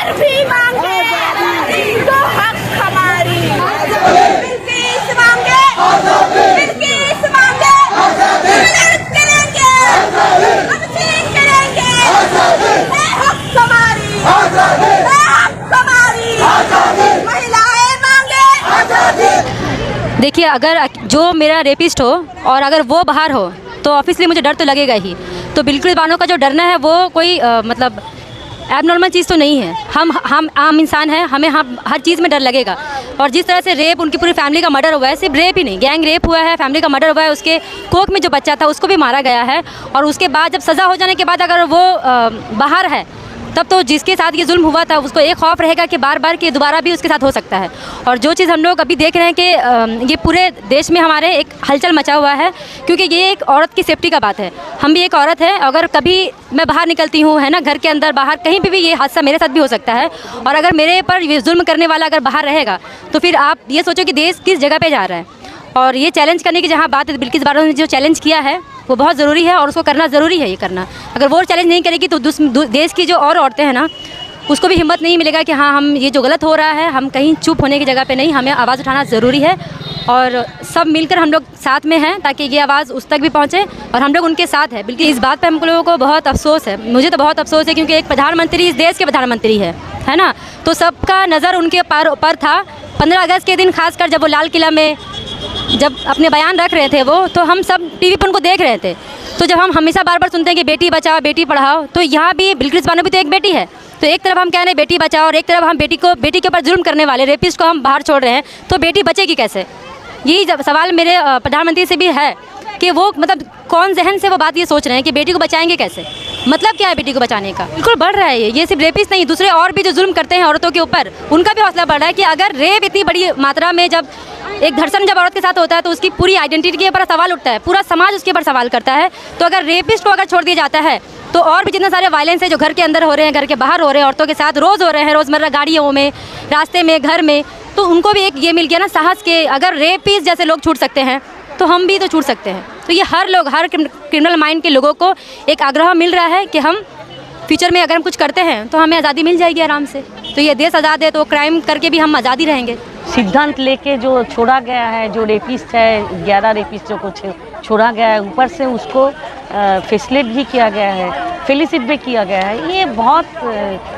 फिर भी मांगे तो हक हमारी, बिल्किस मांगे, बिल्किस मांगे, हम करेंगे, हम ठीक करेंगे, हक हमारी, हक हमारी, महिलाएं मांगे। देखिए, अगर जो मेरा रेपिस्ट हो और अगर वो बाहर हो तो ऑब्वियसली मुझे डर तो लगेगा ही। तो बिल्कुल बानों का जो डरना है वो कोई मतलब एबनॉर्मल चीज़ तो नहीं है। हम आम इंसान हैं, हमें हर चीज़ में डर लगेगा। और जिस तरह से रेप, उनकी पूरी फैमिली का मर्डर हुआ है, सिर्फ रेप ही नहीं, गैंग रेप हुआ है, फैमिली का मर्डर हुआ है, उसके कोख में जो बच्चा था उसको भी मारा गया है। और उसके बाद जब सज़ा हो जाने के बाद अगर वो बाहर है, तब तो जिसके साथ ये जुल्म हुआ था उसको एक खौफ रहेगा कि बार बार कि दोबारा भी उसके साथ हो सकता है। और जो चीज़ हम लोग अभी देख रहे हैं कि ये पूरे देश में हमारे एक हलचल मचा हुआ है, क्योंकि ये एक औरत की सेफ्टी का बात है। हम भी एक औरत है, अगर कभी मैं बाहर निकलती हूँ, है ना, घर के अंदर बाहर कहीं पे भी ये हादसा मेरे साथ भी हो सकता है। और अगर मेरे पर ये जुल्म करने वाला अगर बाहर रहेगा तो फिर आप ये सोचो कि देश किस जगह पर जा रहा है। और ये चैलेंज करने की जहाँ बात है, बिल्किस बानो ने जो चैलेंज किया है वो बहुत ज़रूरी है और उसको करना ज़रूरी है। ये करना, अगर वो चैलेंज नहीं करेगी तो देश की जो और औरतें हैं ना, उसको भी हिम्मत नहीं मिलेगा कि हाँ, हम ये जो गलत हो रहा है, हम कहीं चुप होने की जगह पे नहीं, हमें आवाज़ उठाना ज़रूरी है। और सब मिलकर हम लोग साथ में हैं ताकि ये आवाज़ उस तक भी पहुँचे और हम लोग उनके साथ हैं। बिल्कुल इस बात पे हम लोगों को बहुत अफसोस है, मुझे तो बहुत अफसोस है, क्योंकि एक प्रधानमंत्री इस देश के प्रधानमंत्री है ना, तो सबका नज़र उनके पर था। 15 अगस्त के दिन खासकर जब वो लाल किला में जब अपने बयान रख रहे थे वो, तो हम सब टीवी पर उनको देख रहे थे। तो जब हम हमेशा बार बार सुनते हैं कि बेटी बचाओ बेटी पढ़ाओ, तो यहाँ भी बिल्किस बानो भी तो एक बेटी है। तो एक तरफ हम कह रहे हैं बेटी बचाओ और एक तरफ हम बेटी के ऊपर जुल्म करने वाले रेपिस्ट को हम बाहर छोड़ रहे हैं, तो बेटी बचेगी कैसे? यही सवाल मेरे प्रधानमंत्री से भी है कि वो मतलब कौन जहन से वो बात ये सोच रहे हैं कि बेटी को बचाएंगे कैसे? मतलब क्या है बेटी को बचाने का? बिल्कुल बढ़ रहा है ये सिर्फ रेपिस्ट नहीं, दूसरे और भी जो जुल्म करते हैं औरतों के ऊपर, उनका भी हौसला बढ़ रहा है कि अगर रेप इतनी बड़ी मात्रा में, जब एक धर्षण जब औरत के साथ होता है तो उसकी पूरी आइडेंटिटी के ऊपर सवाल उठता है, पूरा समाज उसके ऊपर सवाल करता है। तो अगर रेपिस्ट को अगर छोड़ दिया जाता है तो और भी जितने सारे वायलेंस है जो घर के अंदर हो रहे हैं, घर के बाहर हो रहे हैं, औरतों के साथ रोज़ हो रहे हैं, रोज़मर्रा गाड़ियों में, रास्ते में, घर में, तो उनको भी एक ये मिल गया ना साहस के अगर रेपिस्ट जैसे लोग छूट सकते हैं तो हम भी तो छूट सकते हैं। तो ये हर क्रिमिनल माइंड के लोगों को एक आग्रह मिल रहा है कि हम फ्यूचर में अगर हम कुछ करते हैं तो हमें आज़ादी मिल जाएगी आराम से। तो ये देश आज़ाद है तो क्राइम करके भी हम आज़ादी रहेंगे। सिद्धांत लेके जो छोड़ा गया है, जो रेपिस्ट है, 11 रेपिस्टों को छोड़ा गया है, ऊपर से उसको फैसिलिट भी किया गया है, फेलिसिट भी किया गया है, ये बहुत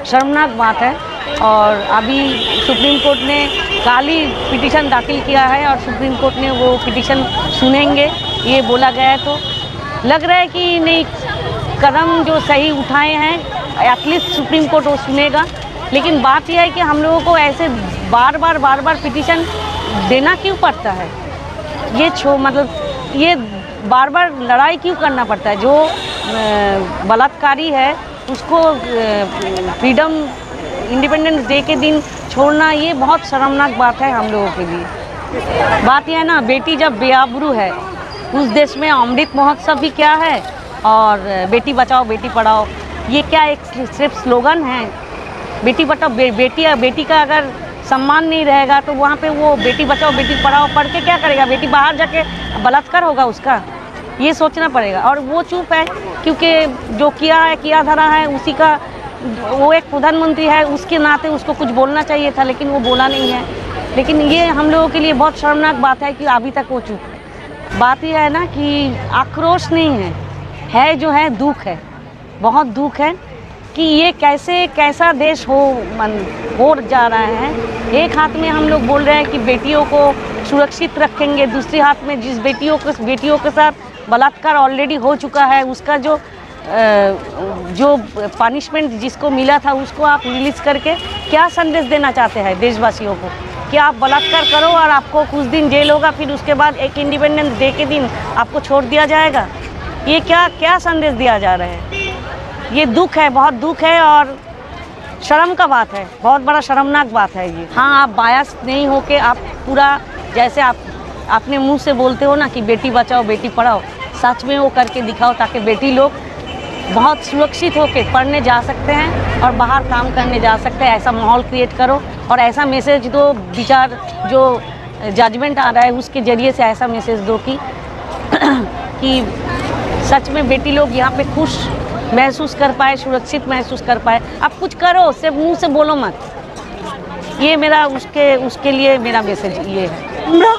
शर्मनाक बात है। और अभी सुप्रीम कोर्ट ने कल ही पिटीशन दाखिल किया है और सुप्रीम कोर्ट ने वो पिटीशन सुनेंगे, ये बोला गया है। तो लग रहा है कि नहीं, कदम जो सही उठाए हैं, एटलीस्ट सुप्रीम कोर्ट वो सुनेगा। लेकिन बात यह है कि हम लोगों को ऐसे बार बार पिटीशन देना क्यों पड़ता है? ये बार बार लड़ाई क्यों करना पड़ता है? जो बलात्कारी है उसको फ्रीडम इंडिपेंडेंस डे के दिन छोड़ना, ये बहुत शर्मनाक बात है हम लोगों के लिए। बात यह है ना, बेटी जब बेआबरू है, उस देश में अमृत महोत्सव भी क्या है और बेटी बचाओ बेटी पढ़ाओ, ये क्या एक सिर्फ स्लोगन है? बेटी बचाओ बेटी का अगर सम्मान नहीं रहेगा तो वहाँ पे वो बेटी बचाओ बेटी पढ़ाओ पढ़ के क्या करेगा? बेटी बाहर जाके बलात्कार होगा उसका, ये सोचना पड़ेगा। और वो चुप है क्योंकि जो किया धरा है उसी का, वो एक प्रधानमंत्री है, उसके नाते उसको कुछ बोलना चाहिए था लेकिन वो बोला नहीं है। लेकिन ये हम लोगों के लिए बहुत शर्मनाक बात है कि अभी तक वो चुप है। बात यह है ना कि आक्रोश नहीं है जो है दुख है, बहुत दुख है कि ये कैसा देश हो जा रहा है। एक हाथ में हम लोग बोल रहे हैं कि बेटियों को सुरक्षित रखेंगे, दूसरे हाथ में जिस बेटियों के साथ बलात्कार ऑलरेडी हो चुका है उसका जो पनिशमेंट जिसको मिला था उसको आप रिलीज़ करके क्या संदेश देना चाहते हैं देशवासियों को? कि आप बलात्कार करो और आपको कुछ दिन जेल होगा, फिर उसके बाद एक इंडिपेंडेंस डे के दिन आपको छोड़ दिया जाएगा? ये क्या संदेश दिया जा रहा है? ये दुख है, बहुत दुख है और शर्म का बात है, बहुत बड़ा शर्मनाक बात है ये। हाँ, आप बायस नहीं हो के आप पूरा जैसे आप अपने मुंह से बोलते हो ना कि बेटी बचाओ बेटी पढ़ाओ, सच में वो करके दिखाओ ताकि बेटी लोग बहुत सुरक्षित होकर पढ़ने जा सकते हैं और बाहर काम करने जा सकते हैं। ऐसा माहौल क्रिएट करो और ऐसा मैसेज दो, विचार जो जजमेंट आ रहा है उसके ज़रिए से ऐसा मैसेज दो कि सच में बेटी लोग यहाँ पे खुश महसूस कर पाए, सुरक्षित महसूस कर पाए। आप कुछ करो, सिर्फ मुंह से बोलो मत। ये मेरा उसके लिए मेरा मैसेज ये है। আমরা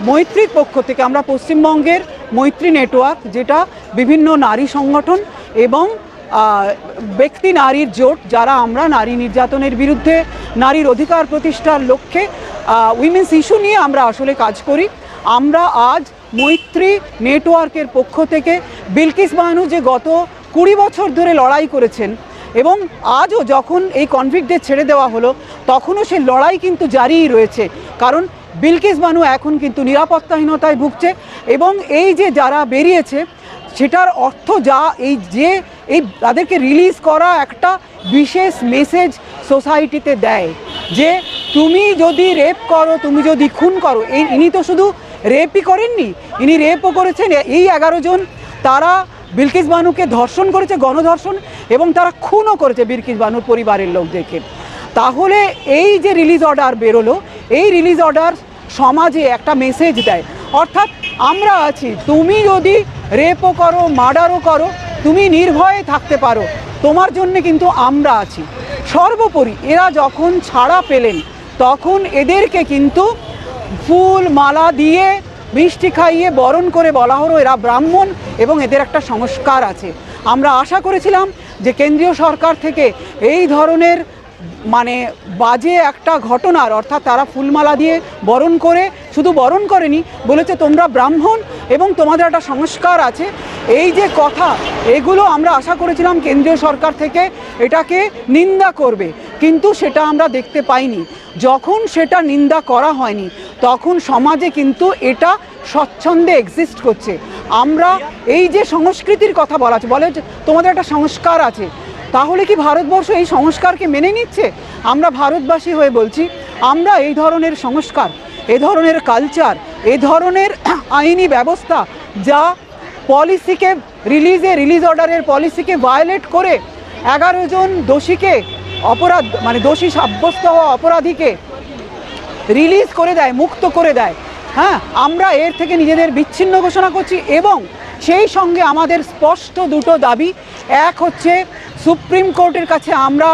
মৈত্রীর পক্ষ থেকে আমরা পশ্চিমবঙ্গের মৈত্রী নেটওয়ার্ক, যেটা বিভিন্ন নারী সংগঠন এবং ব্যক্তি নারীর জোট, যারা আমরা নারী নির্যাতনের বিরুদ্ধে নারীর অধিকার প্রতিষ্ঠার লক্ষ্যে উইমেন্স ইস্যু নিয়ে আমরা আসলে কাজ করি। আমরা আজ মৈত্রী নেটওয়ার্কের পক্ষ থেকে বিলকিস বানু যে গত 20 বছর ধরে লড়াই করেছেন এবং আজও যখন এই কনভিক্টদের ছেড়ে দেওয়া হলো তখনও সেই লড়াই কিন্তু জারিই রয়েছে, কারণ বিলকিস বানু এখন কিন্তু নিরাপত্তাহীনতায় ভুগছে এবং এই যে যারা বেরিয়েছে সেটার অর্থ যা এই তাদেরকে রিলিজ করা একটা বিশেষ মেসেজ সোসাইটিতে দেয় যে তুমি যদি রেপ করো, তুমি যদি খুন করো। ইনি তো শুধু রেপই করেননি, ইনি রেপও করেছেন। এই 11 জন তারা বিলকিস বানুকে ধর্ষণ করেছে, গণধর্ষণ, এবং তারা খুনও করেছে বিলকিস বানুর পরিবারের লোকদেরকে। তাহলে এই যে রিলিজ অর্ডার বেরোলো, এই রিলিজ অর্ডার সমাজে একটা মেসেজ দেয়, অর্থাৎ আমরা আছি, তুমি যদি রেপও করো, মার্ডারও করো, তুমি নির্ভয়ে থাকতে পারো, তোমার জন্যে কিন্তু আমরা আছি। সর্বোপরি এরা যখন ছাড়া পেলেন তখন এদেরকে কিন্তু ফুল মালা দিয়ে মিষ্টি খাইয়ে বরণ করে বলা হলো এরা ব্রাহ্মণ এবং এদের একটা সংস্কার আছে। আমরা আশা করেছিলাম যে কেন্দ্রীয় সরকার থেকে এই ধরনের মানে বাজে একটা ঘটনার, অর্থাৎ তারা ফুলমালা দিয়ে বরণ করে, শুধু বরণ করেনি, বলেছে তোমরা ব্রাহ্মণ এবং তোমাদের একটা সংস্কার আছে, এই যে কথা, এগুলো আমরা আশা করেছিলাম কেন্দ্রীয় সরকার থেকে এটাকে নিন্দা করবে, কিন্তু সেটা আমরা দেখতে পাইনি। যখন সেটা নিন্দা করা হয়নি তখন সমাজে কিন্তু এটা স্বচ্ছন্দে এক্সিস্ট করছে। আমরা এই যে সংস্কৃতির কথা বলা আছে, বলে তোমাদের একটা সংস্কার আছে, তাহলে কি ভারতবর্ষ এই সংস্কারকে মেনে নিচ্ছে? আমরা ভারতবাসী হয়ে বলছি, আমরা এই ধরনের সংস্কার, এ ধরনের কালচার, এ ধরনের আইনি ব্যবস্থা যা পলিসিকে রিলিজ অর্ডারের পলিসিকে ভায়োলেট করে 11 জন দোষীকে দোষী সাব্যস্ত হওয়া অপরাধীকে রিলিজ করে দেয়, মুক্ত করে দেয়, হ্যাঁ, আমরা এর থেকে নিজেদের বিচ্ছিন্ন ঘোষণা করছি। এবং সেই সঙ্গে আমাদের স্পষ্ট দুটো দাবি। এক হচ্ছে, সুপ্রিম কোর্টের কাছে আমরা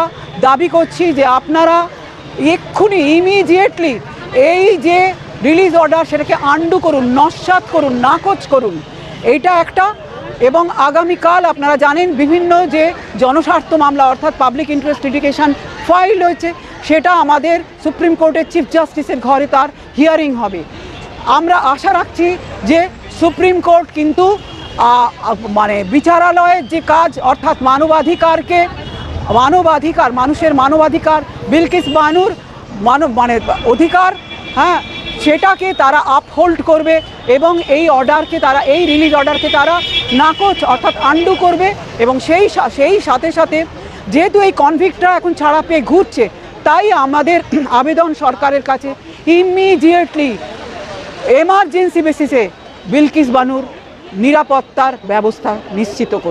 দাবি করছি যে আপনারা এক্ষুনি ইমিডিয়েটলি এই যে রিলিজ অর্ডার সেটাকে আন্ডু করুন, নস্যাৎ করুন, নাকচ করুন, এইটা একটা। এবং আগামীকাল আপনারা জানেন বিভিন্ন যে জনস্বার্থ মামলা, অর্থাৎ পাবলিক ইন্টারেস্ট লিটিগেশন ফাইল হয়েছে, সেটা আমাদের সুপ্রিম কোর্টের চিফ জাস্টিসের ঘরে তার হিয়ারিং হবে। আমরা আশা রাখছি যে সুপ্রিম কোর্ট কিন্তু বিচারালয়ের যে কাজ, অর্থাৎ মানুষের মানবাধিকার, বিলকিস বানুর অধিকার, হ্যাঁ, সেটাকে তারা আপহোল্ড করবে এবং এই রিলিজ অর্ডারকে তারা নাকচ অর্থাৎ আন্ডু করবে। এবং সেই সাথে সাথে যেহেতু এই কনভিক্টরা এখন ছাড়া পেয়ে ঘুরছে, তাই আমাদের আবেদন সরকারের কাছে ইমিডিয়েটলি এমার্জেন্সি বেসিসে বিলকিস বানুর নিরাপত্তার ব্যবস্থা নিশ্চিত করুন।